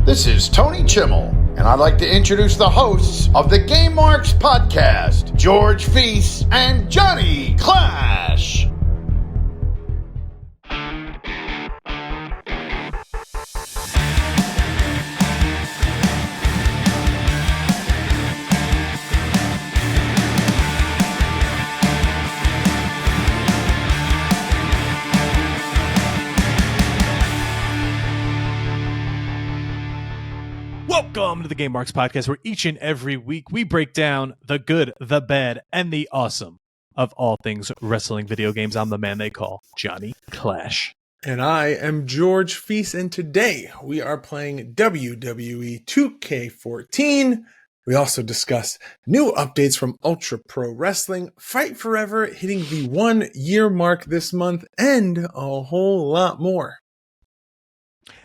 This is Tony Chimmel, and I'd like to introduce the hosts of the Game Marks podcast, George Feis and Johnny Clash. Welcome to the Game Marks podcast, where each and every week we break down the good, the bad, and the awesome of all things wrestling video games. I'm the man they call Johnny Clash. And I am George Feis, and today we are playing Wwe 2K14. We also discuss new updates from Ultra Pro Wrestling, Fight Forever hitting the 1 year mark this month, and a whole lot more.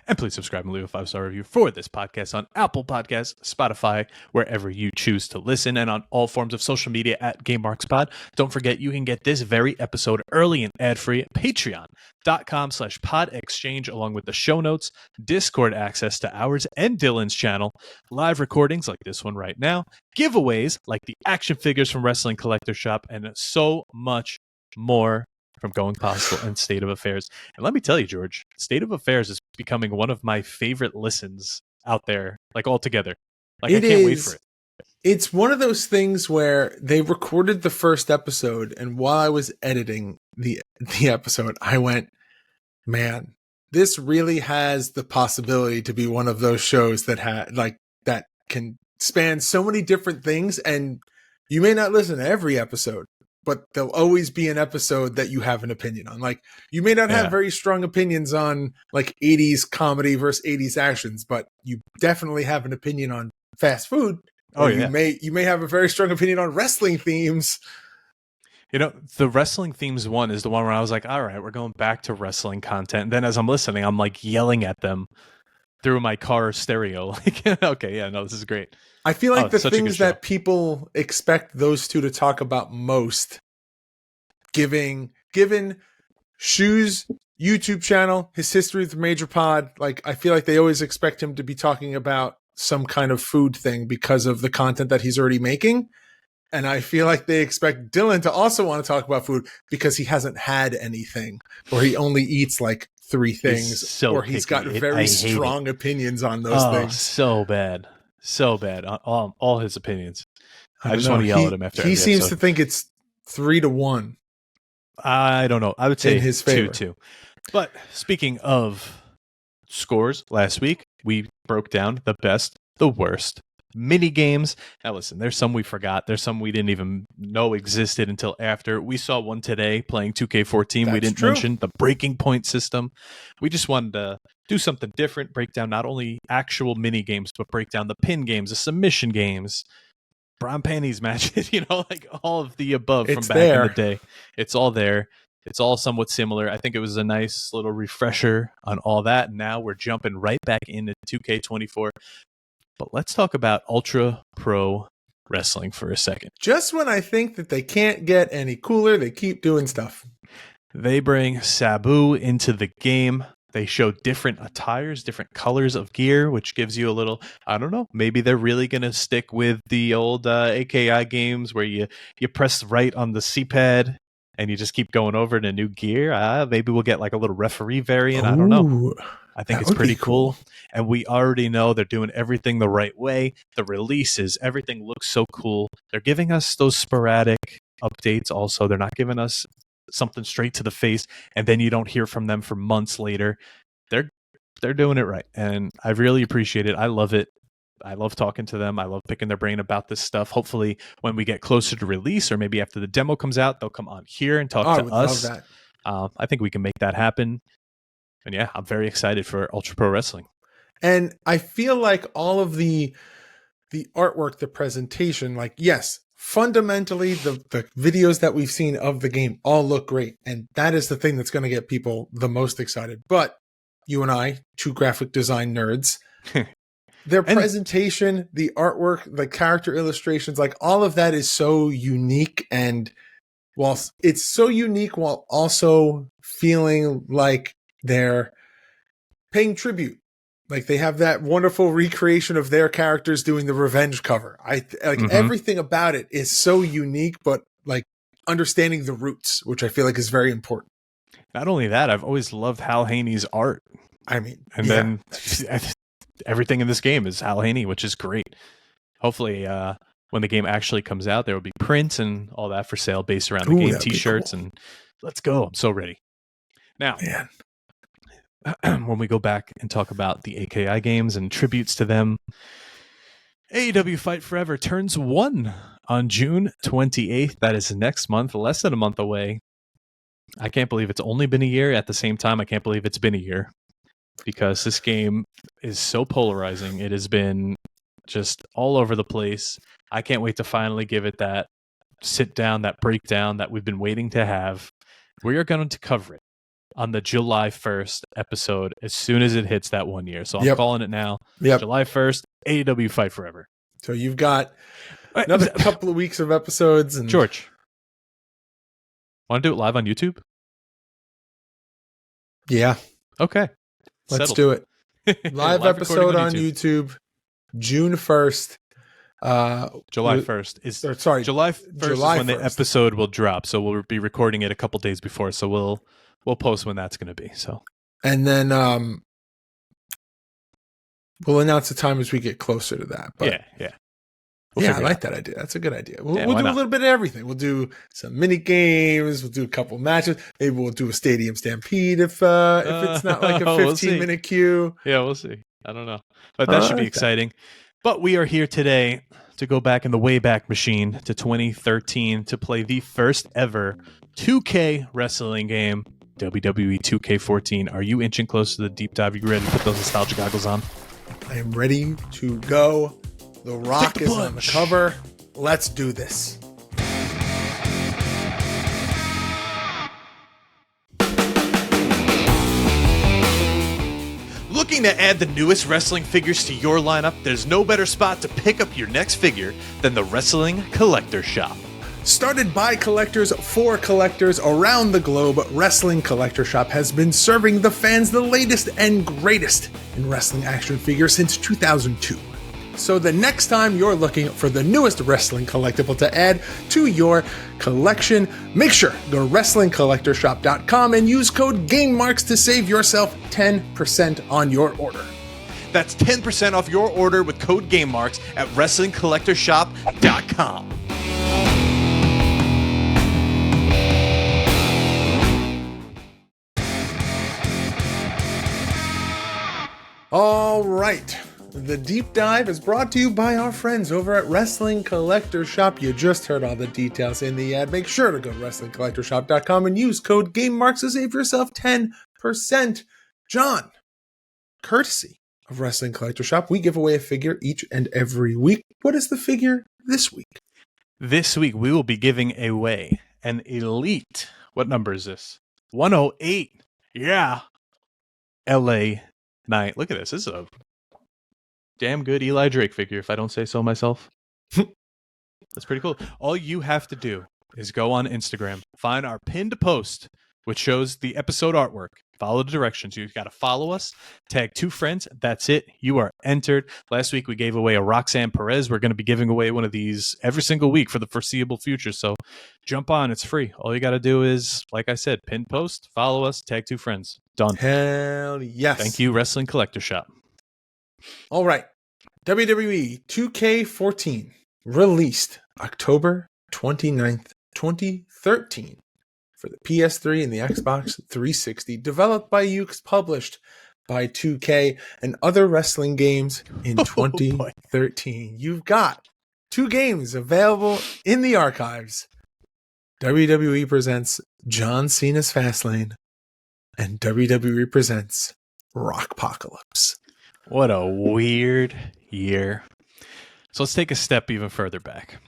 And please subscribe and leave a 5-star review for this podcast on Apple Podcasts, Spotify, wherever you choose to listen, and on all forms of social media at GameMarksPod. Don't forget, you can get this very episode early and ad-free at patreon.com/podexchange, along with the show notes, Discord access to ours and Dylan's channel, live recordings like this one right now, giveaways like the action figures from Wrestling Collector Shop, and so much more from Going Possible and State of Affairs. And let me tell you, George, State of Affairs is becoming one of my favorite listens out there, like altogether. Like, I can't wait for it. It's one of those things where they recorded the first episode, and while I was editing the episode, I went, man, this really has the possibility to be one of those shows that that can span so many different things, and you may not listen to every episode, but there'll always be an episode that you have an opinion on. Like, you may not have very strong opinions on like 80s comedy versus 80s actions, but you definitely have an opinion on fast food. Or you may have a very strong opinion on wrestling themes. You know, the wrestling themes one is the one where I was like, all right, we're going back to wrestling content. And then as I'm listening, I'm like yelling at them through my car stereo. Like, okay, yeah, no, this is great. I feel like the things that people expect those two to talk about most, given Shu's YouTube channel, his history with Major Pod, like, I feel like they always expect him to be talking about some kind of food thing because of the content that he's already making. And I feel like they expect Dylan to also want to talk about food because he hasn't had anything, or he only eats like 3 things, or he's got very strong opinions on those things. So bad. All his opinions. I just want to yell at him after. He seems to think it's 3-1. I don't know. I would say in his favor. 2-2. But speaking of scores, last week we broke down the best, the worst mini games. Now listen, there's some we forgot. There's some we didn't even know existed until after. We saw one today playing 2K14. We didn't mention the breaking point system. We just wanted to do something different, break down not only actual mini games, but break down the pin games, the submission games, bra and panties matches, like all of the above from back in the day. It's all there. It's all somewhat similar. I think it was a nice little refresher on all that. Now we're jumping right back into 2K24. But let's talk about Ultra Pro Wrestling for a second. Just when I think that they can't get any cooler, they keep doing stuff. They bring Sabu into the game. They show different attires, different colors of gear, which gives you a little, I don't know, maybe they're really going to stick with the old AKI games where you press right on the C-pad and you just keep going over to new gear. Maybe we'll get like a little referee variant. I don't know. I think it's pretty cool. And we already know they're doing everything the right way. The releases, everything looks so cool. They're giving us those sporadic updates also. They're not giving us something straight to the face and then you don't hear from them for months later. They're doing it right, and I really appreciate it. I love it. I love talking to them. I love picking their brain about this stuff. Hopefully when we get closer to release, or maybe after the demo comes out, they'll come on here and talk to us. Love that. I think we can make that happen. And yeah, I'm very excited for Ultra Pro Wrestling. And I feel like all of the artwork, the presentation, like, yes, fundamentally, the videos that we've seen of the game all look great. And that is the thing that's going to get people the most excited. But you and I, 2 graphic design nerds, their presentation, the artwork, the character illustrations, like all of that is so unique. And whilst it's so unique while also feeling like they're paying tribute Like they have that wonderful recreation of their characters doing the revenge cover. Everything about it is so unique, but like understanding the roots, which I feel like is very important. Not only that, I've always loved Hal Haney's art. I mean, Then everything in this game is Hal Haney, which is great. Hopefully, when the game actually comes out, there will be prints and all that for sale based around the game, T-shirts, cool. And let's go. I'm so ready. Now, when we go back and talk about the AKI games and tributes to them, AEW Fight Forever turns 1 on June 28th. That is next month, less than a month away. I can't believe it's only been a year. At the same time, I can't believe it's been a year because this game is so polarizing. It has been just all over the place. I can't wait to finally give it that sit down, that breakdown that we've been waiting to have. We are going to cover it on the July 1st episode as soon as it hits that 1 year. So I'm calling it now. July 1st, AEW Fight Forever. So you've got another couple of weeks of episodes. And George, want to do it live on YouTube? Yeah. Okay. Let's do it. Live episode on YouTube, June 1st. July 1st is July 1st is when the episode will drop. So we'll be recording it a couple days before. So we'll post when that's going to be. So, and then we'll announce the time as we get closer to that. But I like that idea. That's a good idea. We'll do a little bit of everything. We'll do some mini games. We'll do a couple matches. Maybe we'll do a stadium stampede if it's not like a 15-minute queue. Yeah, we'll see. I don't know, but that should be exciting. But we are here today to go back in the Wayback Machine to 2013 to play the first ever 2K wrestling game, WWE 2K14. Are you inching close to the deep dive? Are you ready to put those nostalgia goggles on? I am ready to go. The Rock is on the cover. Let's do this. Looking to add the newest wrestling figures to your lineup? There's no better spot to pick up your next figure than the Wrestling Collector Shop. Started by collectors for collectors around the globe, Wrestling Collector Shop has been serving the fans the latest and greatest in wrestling action figures since 2002. So the next time you're looking for the newest wrestling collectible to add to your collection, make sure to go to WrestlingCollectorShop.com and use code GameMarks to save yourself 10% on your order. That's 10% off your order with code GameMarks at WrestlingCollectorShop.com. All right. The deep dive is brought to you by our friends over at Wrestling Collector Shop. You just heard all the details in the ad. Make sure to go to WrestlingCollectorShop.com and use code GameMarks to save yourself 10%. John, courtesy of Wrestling Collector Shop, we give away a figure each and every week. What is the figure this week? This week, we will be giving away an Elite. What number is this? 108. Yeah. LA Knight. Look at this. This is a damn good Eli Drake figure, if I don't say so myself. That's pretty cool. All you have to do is go on Instagram, find our pinned post, which shows the episode artwork. Follow the directions. You've got to follow us, tag 2 friends. That's it. You are entered. Last week, we gave away a Roxanne Perez. We're going to be giving away one of these every single week for the foreseeable future. So jump on. It's free. All you got to do is, like I said, pinned post, follow us, tag 2 friends. Done. Hell yes. Thank you, Wrestling Collector Shop. All right. WWE 2K14 released October 29th, 2013 for the PS3 and the Xbox 360, developed by Ukes, published by 2K, and other wrestling games in 2013. You've got 2 games available in the archives. WWE presents John Cena's Fastlane and WWE presents Rockpocalypse. What a weird year. So let's take a step even further back.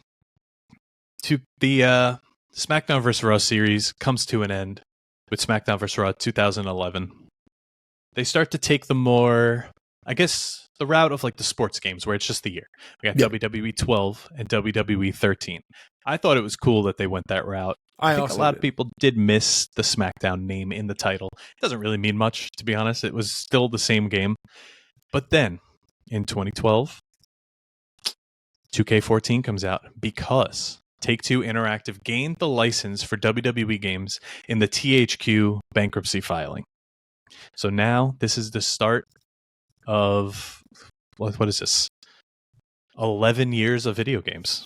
To the SmackDown vs. Raw series comes to an end with SmackDown vs. Raw 2011. They start to take the more, I guess, the route of like the sports games where it's just the year. We got WWE 12 and WWE 13. I thought it was cool that they went that route. I think a lot of people did miss the SmackDown name in the title. It doesn't really mean much, to be honest. It was still the same game. But then in 2012, 2K14 comes out because Take-Two Interactive gained the license for WWE games in the THQ bankruptcy filing. So now this is the start of, what is this? 11 years of video games.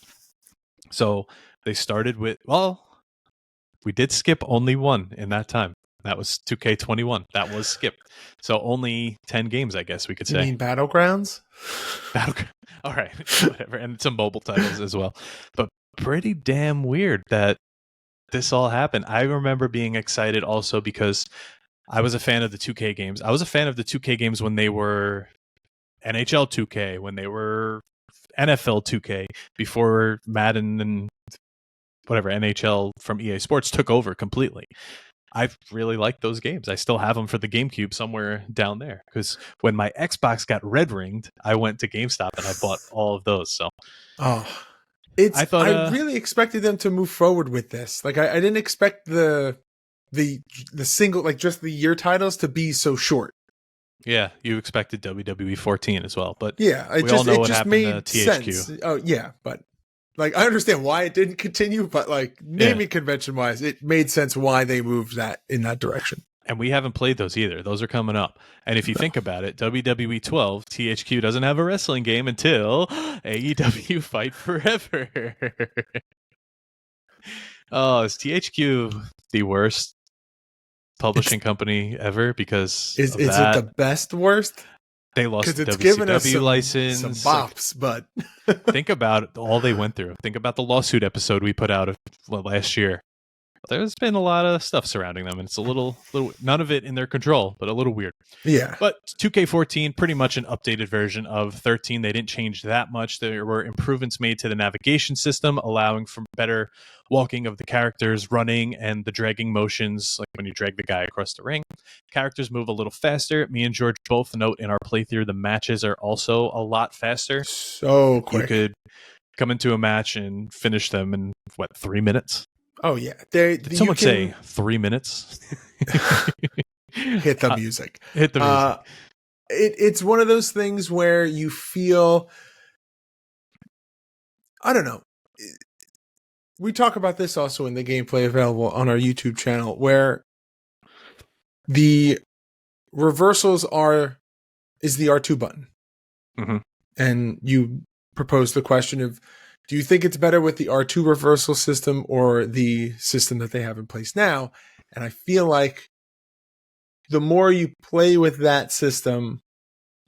So they started with, well, we did skip only one in that time. That was 2K21. That was skipped. So only 10 games, I guess we could say. You mean Battlegrounds? All right, whatever. And some mobile titles as well. But pretty damn weird that this all happened. I remember being excited also because I was a fan of the 2K games. I was a fan of the 2K games when they were NHL 2K, when they were NFL 2K, before Madden and whatever NHL from EA Sports took over completely. I really liked those games. I still have them for the GameCube somewhere down there because when my Xbox got red ringed, I went to GameStop and I bought all of those. So, I really expected them to move forward with this. Like, I didn't expect the single, like just the year titles to be so short. Yeah, you expected WWE 14 as well, but yeah, we all know what happened to THQ. Sense. Oh yeah, but like I understand why it didn't continue, but like naming convention wise, it made sense why they moved that in that direction. And we haven't played those either. Those are coming up. And if you think about it, WWE 12, THQ doesn't have a wrestling game until AEW Fight Forever. Oh, is THQ the worst publishing company ever? Because is it the best worst? They lost the it's given us license. Some bops, but think about all they went through. Think about the lawsuit episode we put out last year. There's been a lot of stuff surrounding them, and it's a little none of it in their control, but a little weird. Yeah. But 2K14, pretty much an updated version of 13. They didn't change that much. There were improvements made to the navigation system, allowing for better walking of the characters, running, and the dragging motions, like when you drag the guy across the ring. Characters move a little faster. Me and George both note in our playthrough the matches are also a lot faster. So quick. You could come into a match and finish them in, 3 minutes? Oh yeah, Did someone say 3 minutes? Hit the music. Hit the music. It's one of those things where you feel, I don't know. We talk about this also in the gameplay available on our YouTube channel, where the reversals is the R2 button, and you propose the question of, do you think it's better with the R2 reversal system or the system that they have in place now? And I feel like the more you play with that system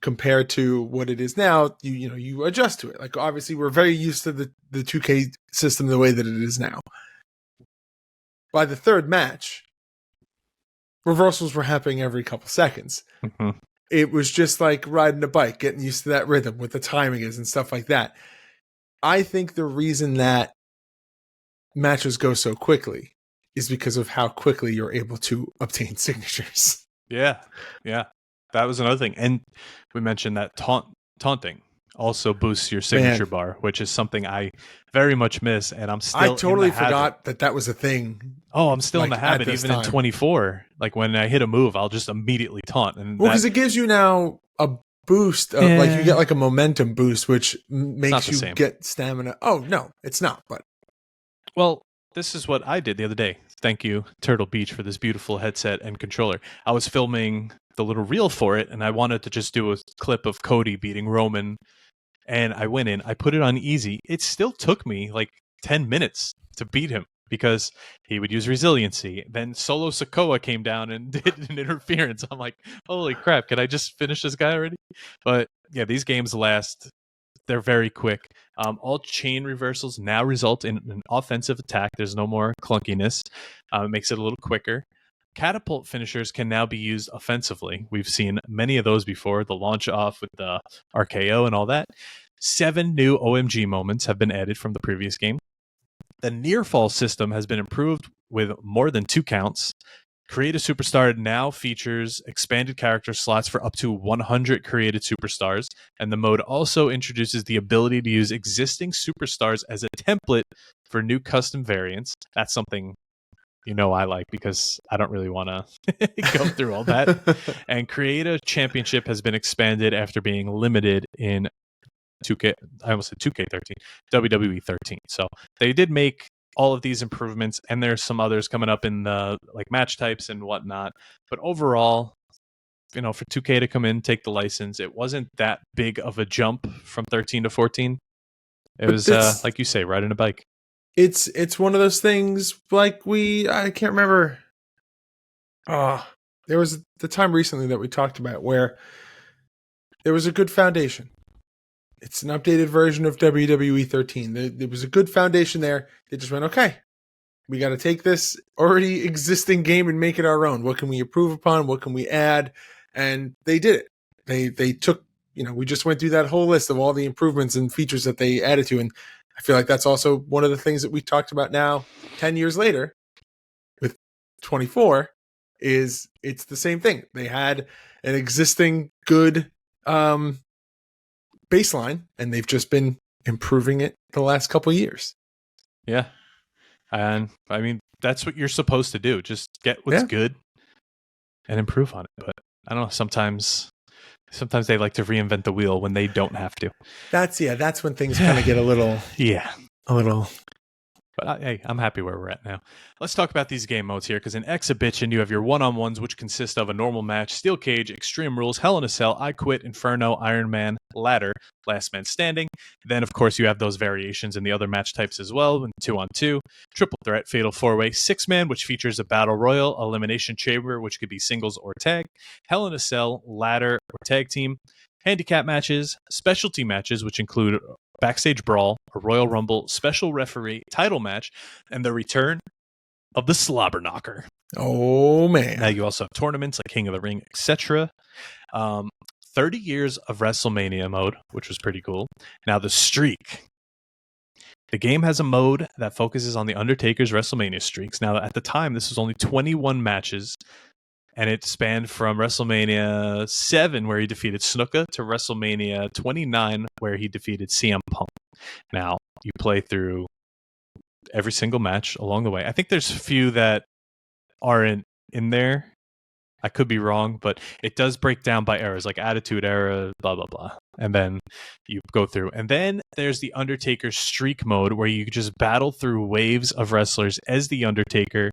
compared to what it is now, you adjust to it. Like, obviously, we're very used to the 2K system the way that it is now. By the third match, reversals were happening every couple seconds. It was just like riding a bike, getting used to that rhythm, what the timing is and stuff like that. I think the reason that matches go so quickly is because of how quickly you're able to obtain signatures. Yeah. That was another thing. And we mentioned that taunting also boosts your signature bar, which is something I very much miss. And I'm still I totally forgot that was a thing. Oh, I'm still in the habit, even in 24. Like when I hit a move, I'll just immediately taunt. And because it gives you now a boost of like you get like a momentum boost, which makes you get stamina. Oh no, it's not. But well, this is what I did the other day. Thank you, Turtle Beach, for this beautiful headset and controller. I was filming the little reel for it, and I wanted to just do a clip of Cody beating Roman. And I went in, I put it on easy. It still took me like 10 minutes to beat him because he would use resiliency. Then Solo Sikoa came down and did an interference. I'm like, holy crap, can I just finish this guy already? But yeah, these games last. They're very quick. All chain reversals now result in an offensive attack. There's no more clunkiness. It makes it a little quicker. Catapult finishers can now be used offensively. We've seen many of those before. The launch off with the RKO and all that. 7 new OMG moments have been added from the previous game. The near fall system has been improved with more than 2 counts. Create a Superstar now features expanded character slots for up to 100 created superstars, and the mode also introduces the ability to use existing superstars as a template for new custom variants. That's something I like, because I don't really want to go through all that. And Create a Championship has been expanded after being limited in 2K. I almost said 2K13, WWE 13. So they did make all of these improvements, and there's some others coming up in the match types and whatnot. But overall, for 2K to come in, take the license, it wasn't that big of a jump from 13 to 14. It was like you say, riding a bike. It's one of those things I can't remember. There was the time recently that we talked about where there was a good foundation. It's an updated version of WWE 13. There was a good foundation there. They just went, okay, we got to take this already existing game and make it our own. What can we improve upon? What can we add? And they did it. They took, we just went through that whole list of all the improvements and features that they added to. And I feel like that's also one of the things that we talked about now, 10 years later, with 24, is it's the same thing. They had an existing good baseline, and they've just been improving it the last couple of years. Yeah. And I mean, that's what you're supposed to do. Just get what's good and improve on it. But I don't know, sometimes they like to reinvent the wheel when they don't have to. That's when things kind of get a little. But hey, I'm happy where we're at now. Let's talk about these game modes here, because in Exhibition, you have your one-on-ones, which consist of a normal match, Steel Cage, Extreme Rules, Hell in a Cell, I Quit, Inferno, Iron Man, Ladder, Last Man Standing. Then, of course, you have those variations in the other match types as well, 2-on-2, Triple Threat, Fatal 4-Way, 6-Man, which features a Battle Royal, Elimination Chamber, which could be singles or tag, Hell in a Cell, Ladder, or Tag Team, handicap matches, specialty matches, which include Backstage Brawl, a Royal Rumble, special referee, title match, and the return of the Slobber Knocker. Oh, man. Now you also have tournaments like King of the Ring, etc. 30 years of WrestleMania mode, which was pretty cool. Now the streak. The game has a mode that focuses on the Undertaker's WrestleMania streaks. Now, at the time, this was only 21 matches, and it spanned from WrestleMania 7, where he defeated Snuka, to WrestleMania 29, where he defeated CM Punk. Now, you play through every single match along the way. I think there's a few that aren't in there. I could be wrong, but it does break down by eras, like Attitude Era, blah, blah, blah. And then you go through. And then there's the Undertaker streak mode, where you just battle through waves of wrestlers as the Undertaker.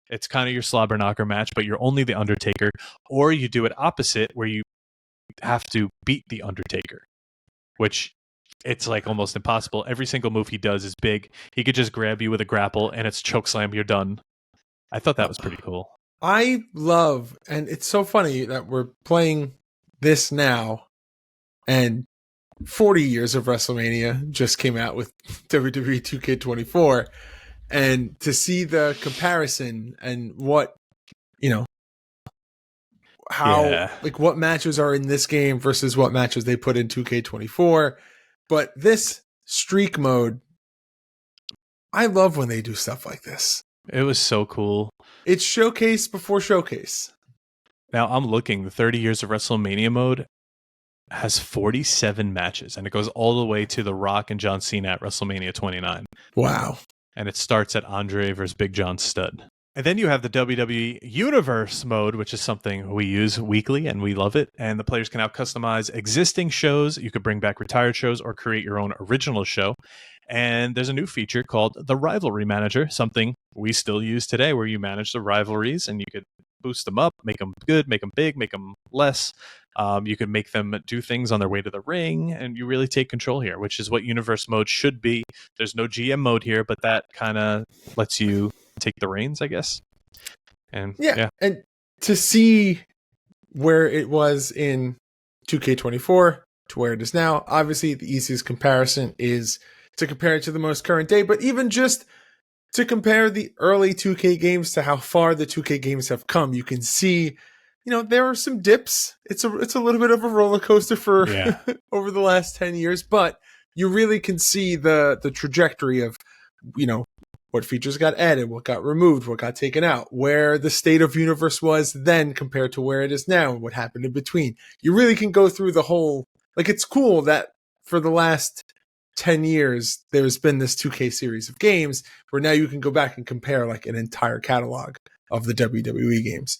It's kind of your slobber knocker match, but you're only the Undertaker. Or you do it opposite, where you have to beat the Undertaker, which it's like almost impossible. Every single move he does is big. He could just grab you with a grapple, and it's chokeslam, you're done. I thought that was pretty cool. I love, and it's so funny that we're playing this now, and 40 years of WrestleMania just came out with WWE 2K24. And to see the comparison and what, how, what matches are in this game versus what matches they put in 2K24. But this streak mode, I love when they do stuff like this. It was so cool. It's showcase before showcase. Now, I'm looking, the 30 years of WrestleMania mode has 47 matches, and it goes all the way to The Rock and John Cena at WrestleMania 29. Wow. And it starts at Andre versus Big John Studd. And then you have the WWE Universe mode, which is something we use weekly, and we love it. And the players can now customize existing shows. You could bring back retired shows or create your own original show. And there's a new feature called the Rivalry Manager, something we still use today, where you manage the rivalries, and you could boost them up, make them good, make them big, make them less. You can make them do things on their way to the ring, and you really take control here, which is what Universe mode should be. There's no GM mode here, but that kind of lets you take the reins, I guess. And yeah, and to see where it was in 2K24 to where it is now, obviously the easiest comparison is to compare it to the most current day, but even just to compare the early 2K games to how far the 2K games have come, you can see, there are some dips. It's a little bit of a roller coaster for over the last 10 years, but you really can see the trajectory of, what features got added, what got removed, what got taken out, where the state of Universe was then compared to where it is now, and what happened in between. You really can go through the whole, it's cool that for the last 10 years, there's been this 2K series of games where now you can go back and compare like an entire catalog of the WWE games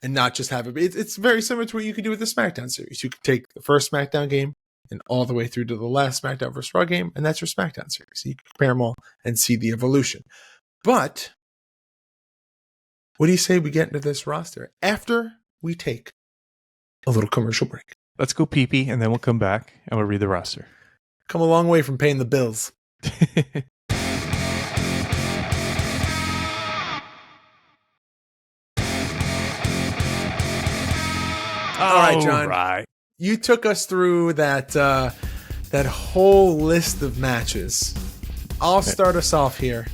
and not just have it. It's very similar to what you can do with the SmackDown series. You could take the first SmackDown game and all the way through to the last SmackDown vs. Raw game, and that's your SmackDown series. So you can compare them all and see the evolution. But what do you say we get into this roster after we take a little commercial break? Let's go pee-pee, and then we'll come back and we'll read the roster. Come a long way from paying the bills. All right, John. Right. You took us through that whole list of matches. I'll start us off here,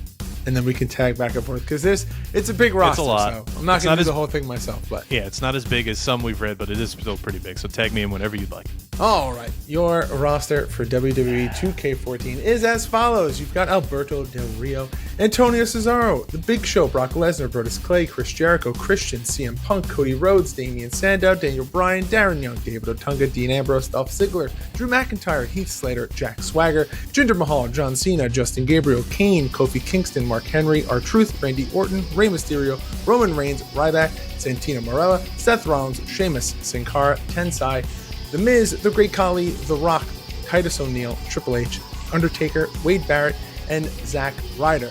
and then we can tag back and forth because it's a big roster. It's a lot. So I'm not going to do the whole thing myself, but yeah, it's not as big as some we've read, but it is still pretty big. So tag me in whenever you'd like. All right, your roster for WWE 2K14 is as follows. You've got Alberto Del Rio, Antonio Cesaro, The Big Show, Brock Lesnar, Brodus Clay, Chris Jericho, Christian, CM Punk, Cody Rhodes, Damian Sandow, Daniel Bryan, Darren Young, David Otunga, Dean Ambrose, Dolph Ziggler, Drew McIntyre, Heath Slater, Jack Swagger, Jinder Mahal, John Cena, Justin Gabriel, Kane, Kofi Kingston, Mark Henry, R-Truth, Randy Orton, Rey Mysterio, Roman Reigns, Ryback, Santino Marella, Seth Rollins, Sheamus, Sin Cara, Tensai, The Miz, The Great Khali, The Rock, Titus O'Neil, Triple H, Undertaker, Wade Barrett, and Zack Ryder.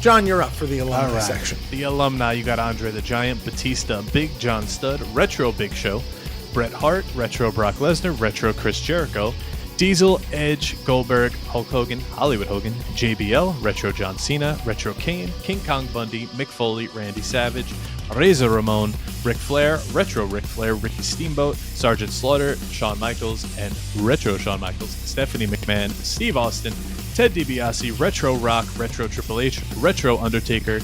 John, you're up for the alumni section. The alumni, you got Andre the Giant, Batista, Big John Studd, Retro Big Show, Bret Hart, Retro Brock Lesnar, Retro Chris Jericho, Diesel, Edge, Goldberg, Hulk Hogan, Hollywood Hogan, JBL, Retro John Cena, Retro Kane, King Kong Bundy, Mick Foley, Randy Savage, Razor Ramon, Ric Flair, Retro Ric Flair, Ricky Steamboat, Sergeant Slaughter, Shawn Michaels, and Retro Shawn Michaels, Stephanie McMahon, Steve Austin, Ted DiBiase, Retro Rock, Retro Triple H, Retro Undertaker,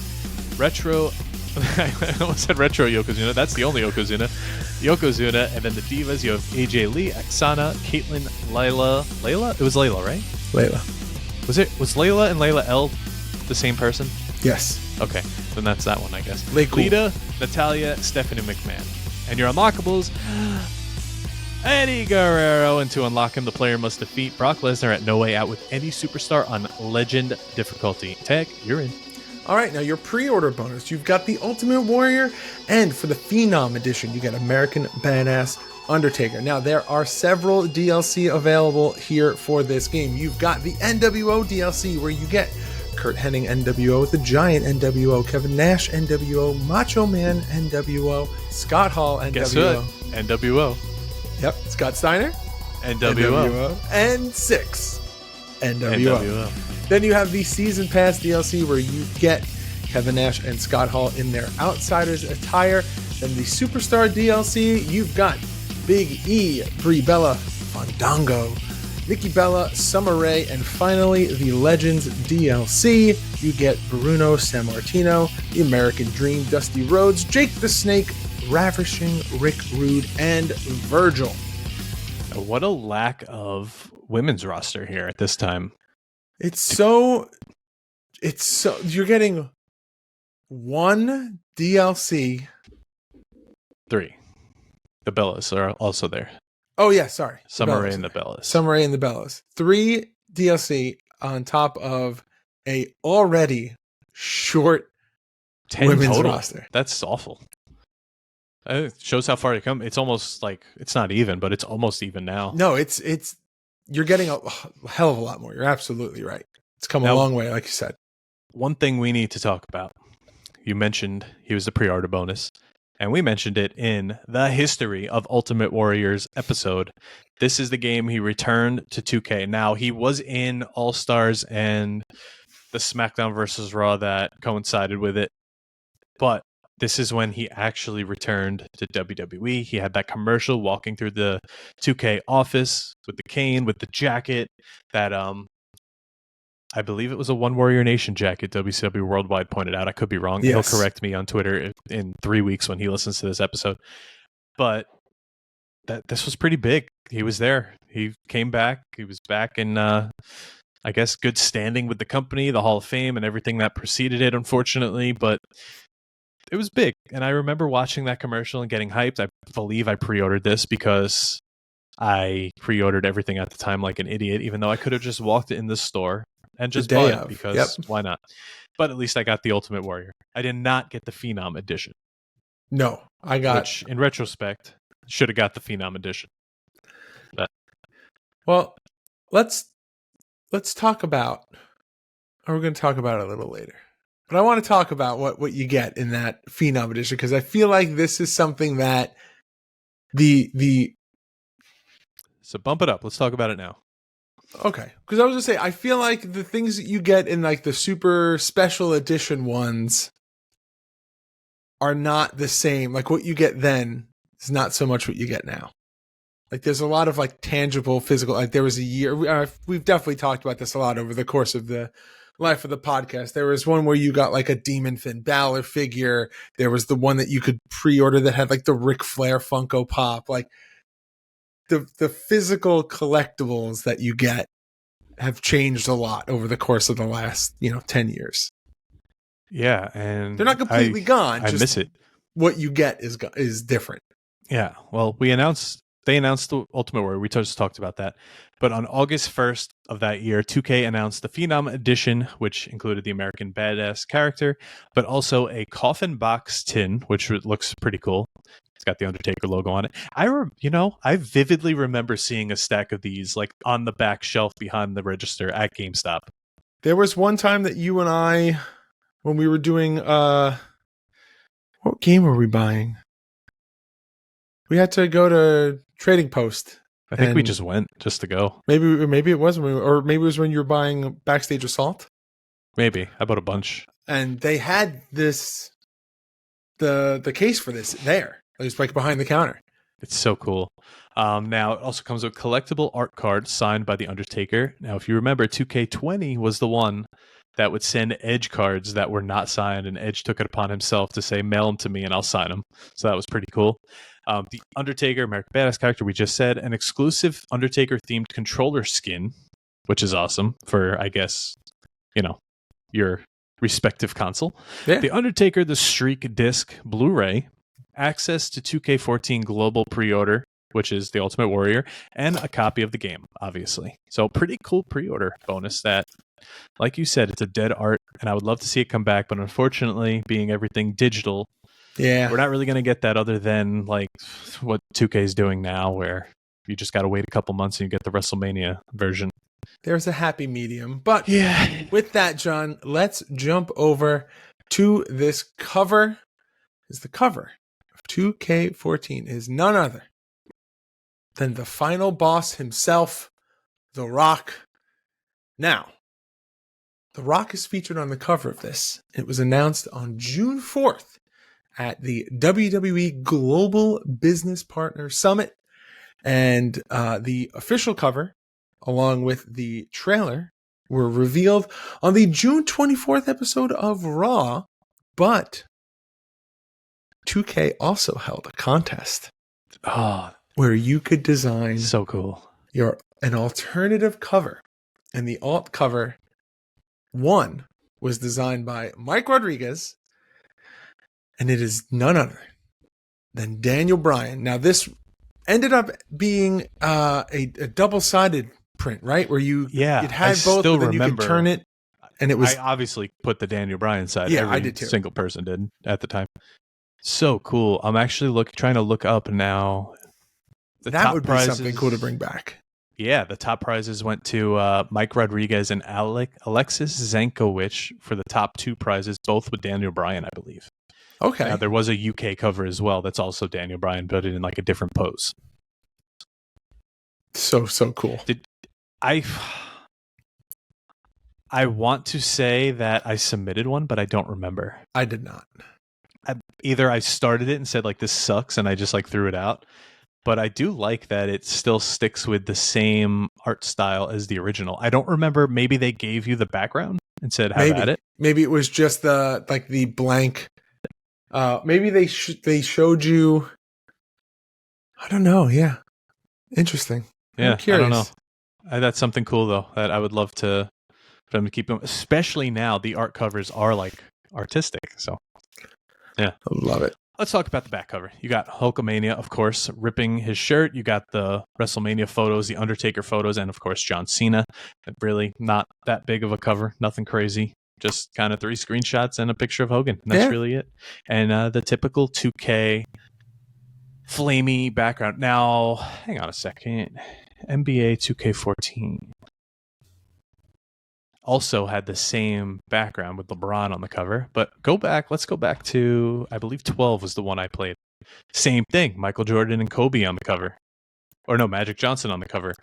Retro... I almost said Retro Yokozuna. That's the only Yokozuna. Yokozuna, and then the Divas, you have AJ Lee, Oksana, Caitlyn, Layla? It was Layla, right? Layla. Was Layla and Layla L the same person? Yes. Okay, then that's that one, I guess. Cool. Lita, Natalia, Stephanie McMahon. And your unlockables, Eddie Guerrero, and to unlock him, the player must defeat Brock Lesnar at No Way Out with any superstar on Legend difficulty. Tag, you're in. All right, now your pre-order bonus. You've got the Ultimate Warrior, and for the Phenom edition, you get American Badass Undertaker. Now, there are several DLC available here for this game. You've got the NWO DLC, where you get Kurt Hennig NWO, The Giant NWO, Kevin Nash NWO, Macho Man NWO, Scott Hall NWO. Guess what? NWO. Yep, Scott Steiner NWO. and Six NWO. Then you have the Season Pass DLC where you get Kevin Nash and Scott Hall in their Outsiders attire. Then the Superstar DLC, you've got Big E, Brie Bella, Fandango, Nikki Bella, Summer Rae, and finally the Legends DLC. You get Bruno Sammartino, The American Dream, Dusty Rhodes, Jake the Snake, Ravishing Rick Rude, and Virgil. What a lack of women's roster here at this time. It's so you're getting one DLC. 3. The Bellas are also there. Oh yeah, sorry. Summer Rae and the Bellas. Summer Rae and the Bellas. 3 DLC on top of a already short 10 women's total. roster. That's awful. It shows how far you come. It's almost like it's not even, but it's almost even now. No, it's you're getting a hell of a lot more. You're absolutely right. It's come a long way, like you said. One thing we need to talk about. You mentioned he was the pre-order bonus, and we mentioned it in the History of Ultimate Warriors episode. This is the game he returned to 2K. Now, he was in All-Stars and the SmackDown vs. Raw that coincided with it, but this is when he actually returned to WWE. He had that commercial walking through the 2K office with the cane, with the jacket that I believe it was a One Warrior Nation jacket, WCW Worldwide pointed out. I could be wrong. Yes. He'll correct me on Twitter in 3 weeks when he listens to this episode. But this was pretty big. He was there. He came back. He was back in, I guess, good standing with the company, the Hall of Fame, and everything that preceded it, unfortunately. But it was big. And I remember watching that commercial and getting hyped. I believe I pre-ordered this because I pre-ordered everything at the time like an idiot, even though I could have just walked in the store and just day bought it of. because Yep. why not? But at least I got the Ultimate Warrior. I did not get the Phenom edition, No, I got. which in retrospect should have got the Phenom edition. But Well, let's talk about. Or we're going to talk about it a little later. But I want to talk about what you get in that Phenom edition, because I feel like this is something that the so bump it up. Let's talk about it now. okay, because I was going to say, I feel like the things that you get in like the super special edition ones are not the same. Like what you get then is not so much what you get now. Like there's a lot of like tangible physical, like there was a year, we've definitely talked about this a lot over the course of the life of the podcast. There was one where you got like a Demon Finn Balor figure. There was the one that you could pre-order that had like the Ric Flair Funko Pop. Like the physical collectibles that you get have changed a lot over the course of the last, 10 years. Yeah, and They're not completely gone. I just miss it. What you get is different. Yeah, well, they announced the Ultimate Warrior. We just talked about that. But on August 1st of that year, 2K announced the Phenom Edition, which included the American Badass character, but also a coffin box tin, which looks pretty cool. It's got the Undertaker logo on it. I vividly remember seeing a stack of these like on the back shelf behind the register at GameStop. There was one time that you and I, when we were doing, what game were we buying? We had to go to Trading Post. I think we just went just to go. Maybe it was or maybe it was when you were buying Backstage Assault. Maybe I bought a bunch, and they had this the case for this there. It was like behind the counter. It's so cool. Now it also comes with collectible art cards signed by the Undertaker. Now, if you remember, 2K20 was the one that would send Edge cards that were not signed, and Edge took it upon himself to say, "Mail them to me, and I'll sign them." So that was pretty cool. The Undertaker, American Badass character, we just said, an exclusive Undertaker-themed controller skin, which is awesome for, I guess, your respective console. Yeah. The Undertaker, the Streak Disc Blu-ray, access to 2K14 Global Pre-Order, which is the Ultimate Warrior, and a copy of the game, obviously. So pretty cool pre-order bonus that, like you said, it's a dead art, and I would love to see it come back, but unfortunately, being everything digital, we're not really going to get that other than like what 2K is doing now, where you just got to wait a couple months and you get the WrestleMania version. There's a happy medium. But with that, John, let's jump over to this cover. The cover of 2K14 is none other than the final boss himself, The Rock. Now, The Rock is featured on the cover of this. It was announced on June 4th at the WWE Global Business Partner Summit. And the official cover, along with the trailer, were revealed on the June 24th episode of Raw. But 2K also held a contest where you could design so cool an alternative cover. And the alt cover one was designed by Mike Rodriguez, and it is none other than Daniel Bryan. Now, this ended up being a double-sided print, right? Where it had both, but then you could turn it, and it was. I obviously put the Daniel Bryan side. Yeah, Every I did too. Single person did at the time. So cool. I'm actually trying to look up now. That would be something cool to bring back. Yeah, the top prizes went to Mike Rodriguez and Alexis Zankowicz for the top two prizes, both with Daniel Bryan, I believe. Okay. There was a UK cover as well. That's also Daniel Bryan, but in like a different pose. So cool. I want to say that I submitted one, but I don't remember. I did not. Either I started it and said like this sucks, and I just like threw it out. But I do like that it still sticks with the same art style as the original. I don't remember. Maybe they gave you the background and said have at it. Maybe it was just the blank. Maybe they showed you. I don't know. Yeah, interesting. Yeah, I'm curious. I don't know. That's something cool though that I would love for them to keep going. Especially now, the art covers are like artistic. So, yeah, I love it. let's talk about the back cover. You got Hulkamania, of course, ripping his shirt. You got the WrestleMania photos, the Undertaker photos, and of course John Cena. Really not that big of a cover. Nothing crazy. Just kind of 3 screenshots and a picture of Hogan. And that's really it. And the typical 2K flamey background. Now, hang on a second. NBA 2K14 also had the same background with LeBron on the cover. But let's go back to, I believe 12 was the one I played. Same thing. Michael Jordan and Kobe on the cover. Or no, Magic Johnson on the cover.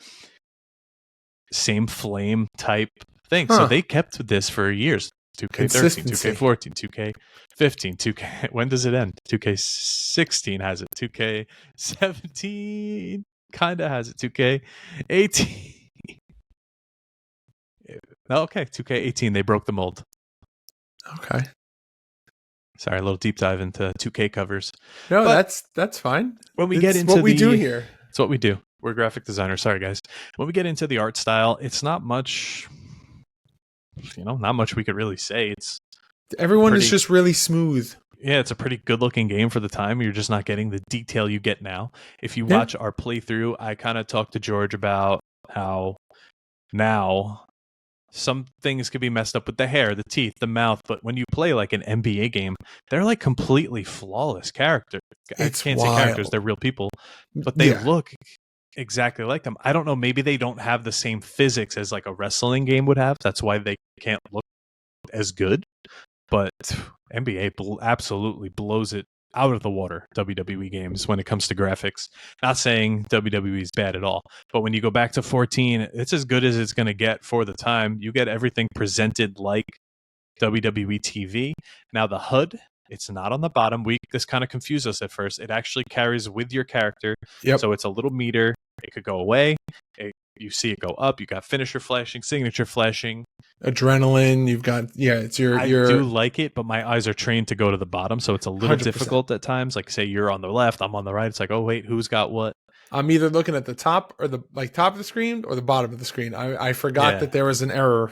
Same flame type thing. So they kept this for years. 2K13, 2K14, 2K15, 2K. When does it end? 2K16 has it. 2K17 kind of has it. 2K18. Okay, 2K18. They broke the mold. Okay. Sorry, a little deep dive into 2K covers. No, but that's fine. When we get into what we do here. It's what we do. We're graphic designers. Sorry, guys. When we get into the art style, it's not much. Not much we could really say. Everyone is just really smooth. Yeah, it's a pretty good-looking game for the time. You're just not getting the detail you get now. If you watch our playthrough, I kind of talked to George about how now some things could be messed up with the hair, the teeth, the mouth, but when you play like an NBA game, they're like completely flawless characters. I can't say characters, they're real people, but they look exactly like them. I don't know, maybe they don't have the same physics as like a wrestling game would have. That's why they can't look as good. But NBA absolutely blows it out of the water, WWE games, when it comes to graphics. Not saying WWE is bad at all, but when you go back to 14, it's as good as it's going to get for the time. You get everything presented like WWE TV. Now the HUD, it's not on the bottom. This kind of confused us at first. It actually carries with your character. So it's a little meter. It could go away. You see it go up. You got finisher flashing, signature flashing, adrenaline. You've got it's your. I do like it, but my eyes are trained to go to the bottom, so it's a little 100%. Difficult at times. Like say you're on the left, I'm on the right. It's like, oh wait, who's got what? I'm either looking at the top or the top of the screen or the bottom of the screen. I forgot that there was an error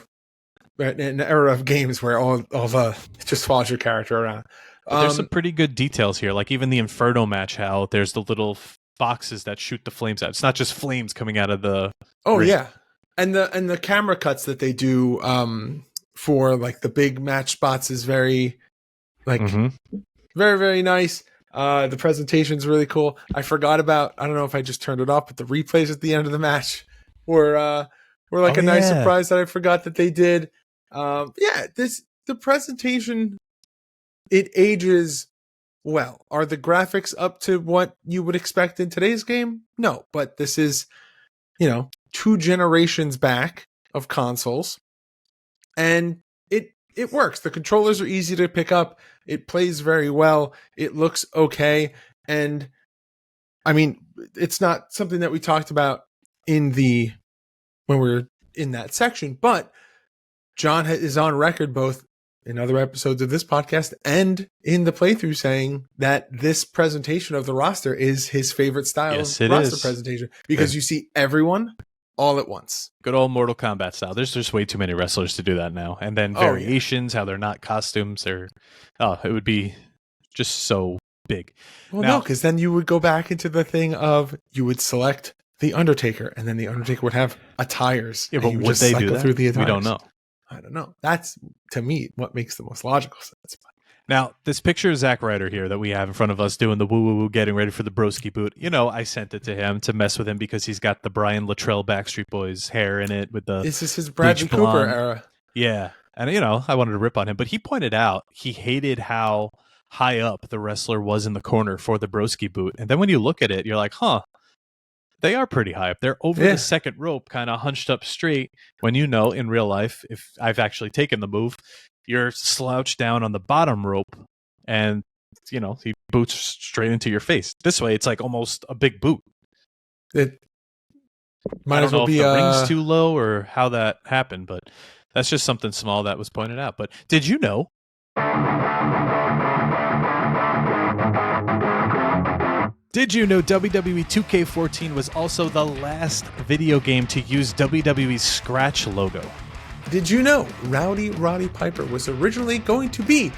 of games where all the it just follows your character around. There's some pretty good details here, like even the Inferno match. How there's the little boxes that shoot the flames out. It's not just flames coming out of the ring. Yeah, and the camera cuts that they do for like the big match spots is very very, very nice. The presentation's really cool. I forgot about, I don't know if I just turned it off, but the replays at the end of the match were like a nice surprise that I forgot that they did. The presentation, it ages well. Are the graphics up to what you would expect in today's game? No, but this is, 2 generations back of consoles, and it works. The controllers are easy to pick up. It plays very well. It looks okay, and I mean, it's not something that we talked about when we were in that section, but John is on record both in other episodes of this podcast and in the playthrough saying that this presentation of the roster is his favorite style of roster presentation because you see everyone all at once. Good old Mortal Kombat style. There's just way too many wrestlers to do that now. And then variations, how they're not costumes, it would be just so big. Well, no, because then you would go back into the thing of you would select the Undertaker, and then the Undertaker would have attires. Yeah, but would they do that? Through the attires. We don't know. I don't know. That's, to me, what makes the most logical sense. Now, this picture of Zack Ryder here that we have in front of us doing the woo-woo-woo, getting ready for the broski boot, I sent it to him to mess with him because he's got the Brian Luttrell Backstreet Boys hair in it with the This is his Bradley Cooper era. Yeah. And, I wanted to rip on him, but he pointed out he hated how high up the wrestler was in the corner for the broski boot. And then when you look at it, you're like, they are pretty high up. They're over the second rope, kind of hunched up straight. When in real life, if I've actually taken the move, you're slouched down on the bottom rope, and he boots straight into your face. This way, it's like almost a big boot. It might as well be the ring's too low or how that happened, but that's just something small that was pointed out. But did you know? Did you know WWE 2K14 was also the last video game to use WWE's Scratch logo? Did you know Rowdy Roddy Piper was originally going to be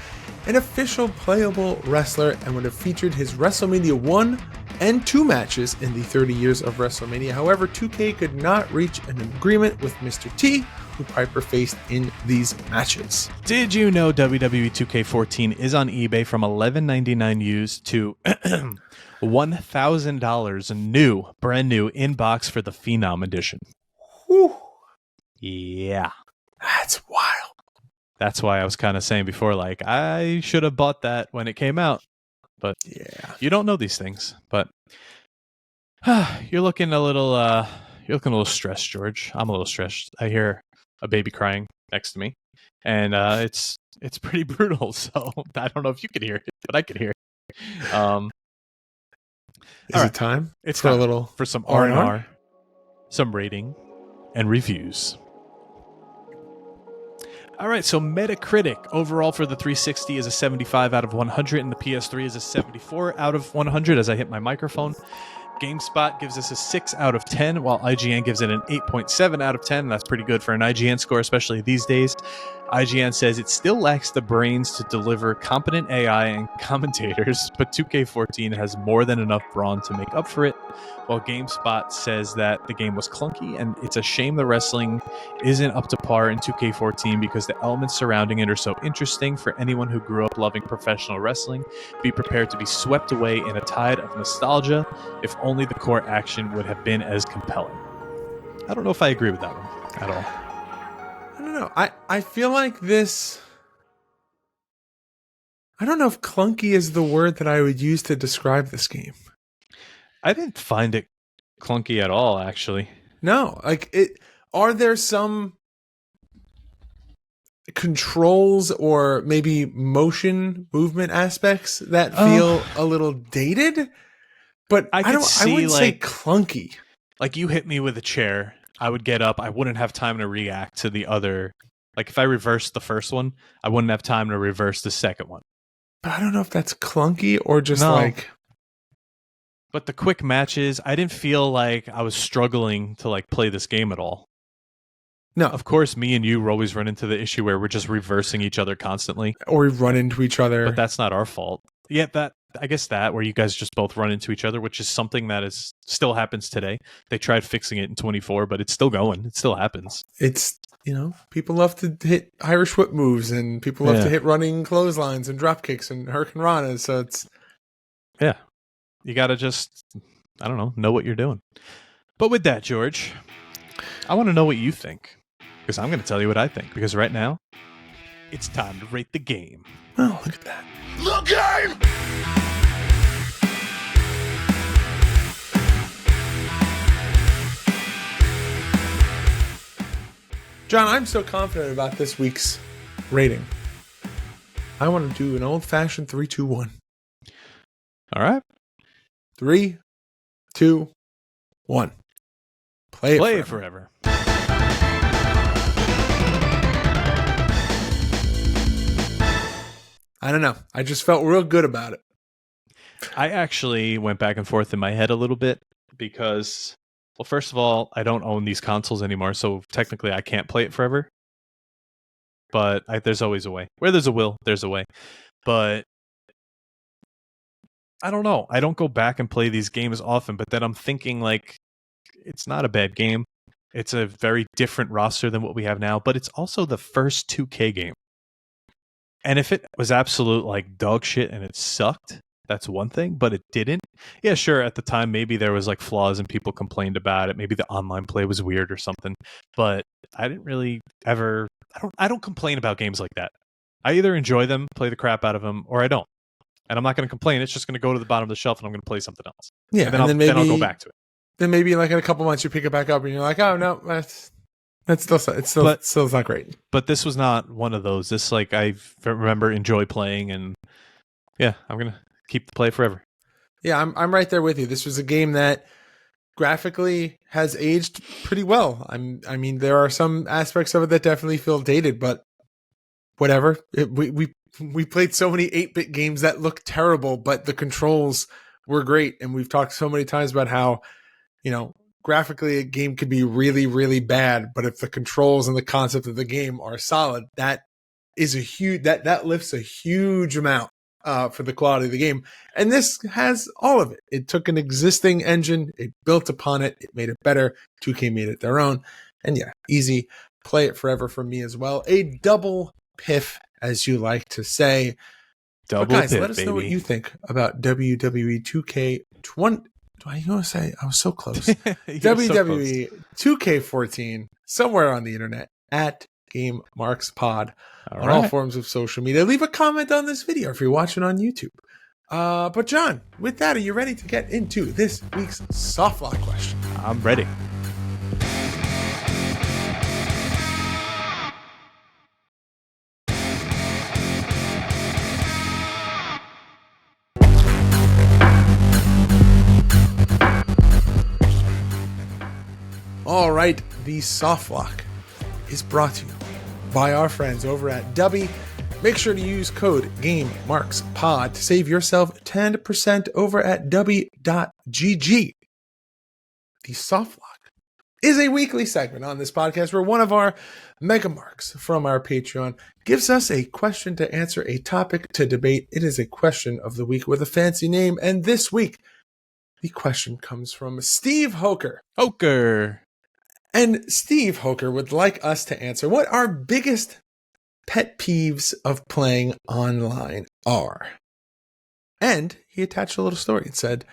an official playable wrestler and would have featured his WrestleMania 1 and 2 matches in the 30 years of WrestleMania. However, 2K could not reach an agreement with Mr. T, who Piper faced in these matches. Did you know WWE 2K14 is on eBay from $11.99 used to $1,000 brand new in box for the Phenom edition? Whew. Yeah. That's wild. That's why I was kind of saying before, like, I should have bought that when it came out. But yeah, you don't know these things. But you're looking a little stressed, George. I'm a little stressed. I hear a baby crying next to me, and it's pretty brutal. So I don't know if you can hear it, but I can hear it. Is it time? It's for time a little for some R&R? R&R, some rating, and reviews. All right, so Metacritic overall for the 360 is a 75 out of 100, and the PS3 is a 74 out of 100 as I hit my microphone. GameSpot gives us a 6 out of 10, while IGN gives it an 8.7 out of 10. That's pretty good for an IGN score, especially these days. IGN says it still lacks the brains to deliver competent AI and commentators, but 2K14 has more than enough brawn to make up for it, while GameSpot says that the game was clunky, and it's a shame the wrestling isn't up to par in 2K14 because the elements surrounding it are so interesting for anyone who grew up loving professional wrestling. Be prepared to be swept away in a tide of nostalgia if only the core action would have been as compelling. I don't know if I agree with that one at all. I don't know. I feel like this... I don't know if clunky is the word that I would use to describe this game. I didn't find it clunky at all, actually. No, like it. Are there some controls or maybe motion movement aspects that feel a little dated? But I wouldn't say clunky. Like you hit me with a chair, I would get up. I wouldn't have time to react to the other. Like if I reversed the first one, I wouldn't have time to reverse the second one. But I don't know if that's clunky or just like... But the quick matches, I didn't feel like I was struggling to like play this game at all. No. Of course, me and you always run into the issue where we're just reversing each other constantly. Or we run into each other. But that's not our fault. Yeah, I guess where you guys just both run into each other, which is something that still happens today. They tried fixing it in 24, but it's still going. It still happens. It's, people love to hit Irish whip moves, and people love to hit running clotheslines and drop kicks and hurricane ranas. So it's... Yeah. You got to just, I don't know what you're doing. But with that, George, I want to know what you think. Because I'm going to tell you what I think. Because right now, it's time to rate the game. Oh, look at that. The game! John, I'm so confident about this week's rating. I want to do an old-fashioned 3, 2, 1. All right. 3, 2, 1. Play it forever. I don't know. I just felt real good about it. I actually went back and forth in my head a little bit because, well, first of all, I don't own these consoles anymore, so technically I can't play it forever. But there's always a way. Where there's a will, there's a way. But I don't know. I don't go back and play these games often, but then I'm thinking, like, it's not a bad game. It's a very different roster than what we have now, but it's also the first 2K game. And if it was absolute, like, dog shit and it sucked, that's one thing, but it didn't. Yeah, sure, at the time, maybe there was, like, flaws and people complained about it. Maybe the online play was weird or something. But I didn't really ever... I don't complain about games like that. I either enjoy them, play the crap out of them, or I don't. And I'm not going to complain. It's just going to go to the bottom of the shelf and I'm going to play something else. Yeah, and then I'll go back to it. Then maybe like in a couple months you pick it back up and you're like, oh no, it's still not great. But this was not one of those. This, like, I remember enjoy playing, and yeah, I'm going to keep the play forever. Yeah, I'm right there with you. This was a game that graphically has aged pretty well. I mean, there are some aspects of it that definitely feel dated, but whatever. We played so many 8-bit games that look terrible, but the controls were great. And we've talked so many times about how, graphically a game could be really, really bad, but if the controls and the concept of the game are solid, that is a huge that lifts a huge amount for the quality of the game. And this has all of it. It took an existing engine, it built upon it, it made it better. 2K made it their own. And yeah, easy. Play it forever for me as well. A double piff, as you like to say. Double but guys, piff, let us know what baby. you think about WWE 2K20. I going to say I was so close. WWE 2K14, somewhere on the internet at Game Marks Pod on all forms of social media. Leave a comment on this video if you're watching on YouTube. But John, with that, are you ready to get into this week's softlock question? I'm ready. All right, the softlock is brought to you by our friends over at Dubby. Make sure to use code GameMarksPod to save yourself 10% over at Dubby.gg. The softlock is a weekly segment on this podcast where one of our mega marks from our Patreon gives us a question to answer, a topic to debate. It is a question of the week with a fancy name, and this week the question comes from Steve Hoker. And Steve Hoker would like us to answer what our biggest pet peeves of playing online are. And he attached a little story and said,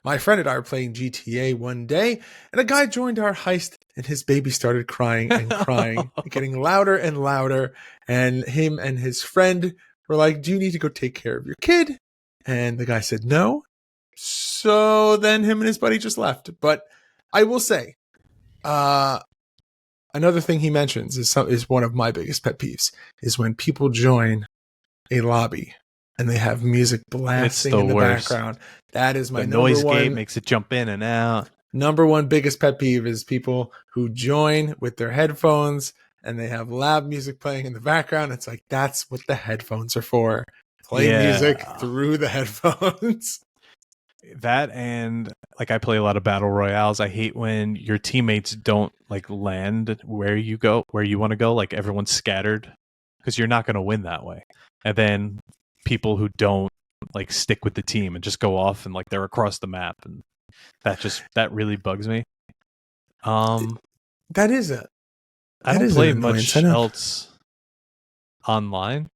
my friend and I were playing GTA one day, and a guy joined our heist, and his baby started crying and crying, getting louder and louder. And him and his friend were like, do you need to go take care of your kid? And the guy said, no. So then him and his buddy just left. But I will say, another thing he mentions is one of my biggest pet peeves is when people join a lobby and they have music blasting in the background. That is my the number noise one. gate makes it jump in and out. Number one biggest pet peeve is people who join with their headphones and they have loud music playing in the background. It's like, that's what the headphones are for. Play music through the headphones. That, and like I play a lot of battle royales. I hate when your teammates don't like land where you want to go. Like everyone's scattered because you're not going to win that way. And then people who don't like stick with the team and just go off and like they're across the map, and that really bugs me. I don't play much else online,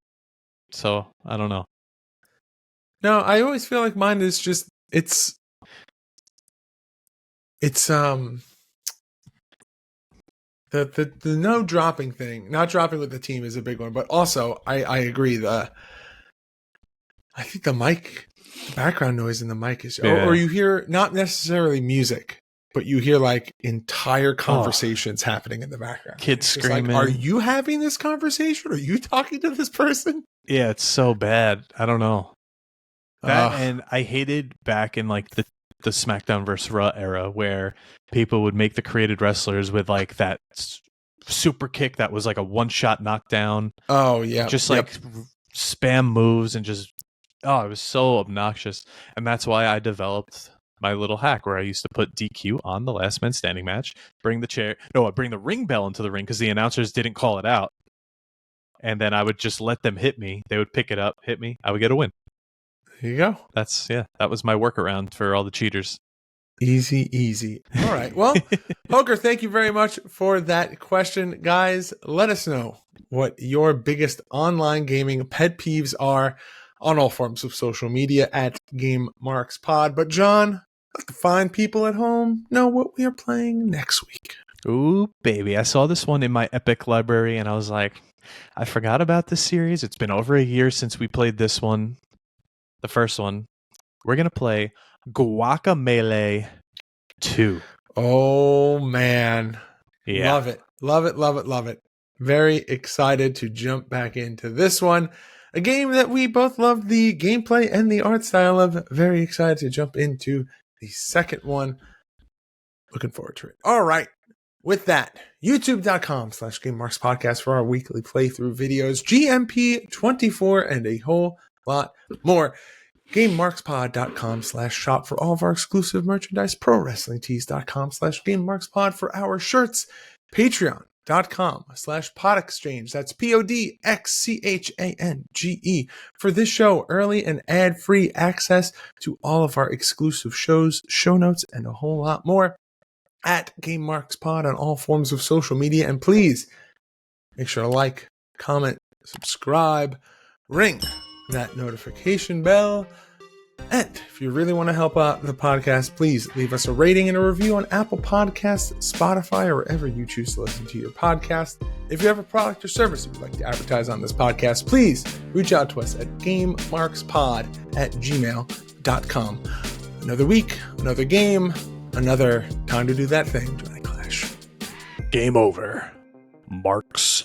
so I don't know. No, I always feel like mine is just it's the no dropping thing. Not dropping with the team is a big one, but also I agree. I think the mic, background noise in the mic is, or you hear not necessarily music, but you hear like entire conversations happening in the background. Kids screaming. Like, are you having this conversation? Are you talking to this person? Yeah, it's so bad. I don't know. And I hated back in like the SmackDown vs. Raw era where people would make the created wrestlers with like that super kick that was like a one-shot knockdown. Oh, yeah. Just like spam moves and just, it was so obnoxious. And that's why I developed my little hack where I used to put DQ on the last man standing match, bring the ring bell into the ring because the announcers didn't call it out. And then I would just let them hit me. They would pick it up, hit me. I would get a win. There you go. That was my workaround for all the cheaters. Easy. All right. Well, Hoker, thank you very much for that question. Guys, let us know what your biggest online gaming pet peeves are on all forms of social media at GameMarksPod. But John, let the fine people at home know what we are playing next week. Ooh, baby. I saw this one in my Epic library and I was like, I forgot about this series. It's been over a year since we played this one. The first one. We're going to play Guacamelee 2. Oh, man. Yeah. Love it. Very excited to jump back into this one. A game that we both love the gameplay and the art style of. Very excited to jump into the second one. Looking forward to it. All right. With that, youtube.com/GameMarksPodcast for our weekly playthrough videos, GMP24, and a whole lot more. GameMarksPod.com/shop for all of our exclusive merchandise, ProWrestlingTees.com/GameMarksPod for our shirts, Patreon gmail.com/podexchange. That's PODXCHANGE for this show, early and ad-free access to all of our exclusive shows, show notes, and a whole lot more at Game Marks Pod on all forms of social media. And please make sure to like, comment, subscribe, ring that notification bell. And if you really want to help out the podcast, please leave us a rating and a review on Apple Podcasts, Spotify, or wherever you choose to listen to your podcast. If you have a product or service you'd like to advertise on this podcast, please reach out to us at gamemarkspod@gmail.com. Another week, another game, another time to do that thing, Johnny Clash. Game over. Marks.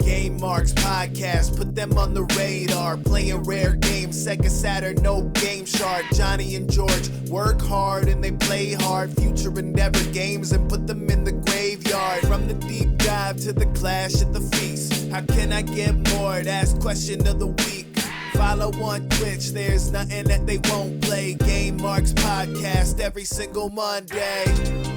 Game Marks Podcast, put them on the radar. Playing rare games, Sega Saturn, no Game Shark. Johnny and George work hard and they play hard. Future Endeavor games and put them in the graveyard. From the deep dive to the clash at the feast. How can I get more? That's question of the week. Follow on Twitch, there's nothing that they won't play. Game Marks Podcast every single Monday.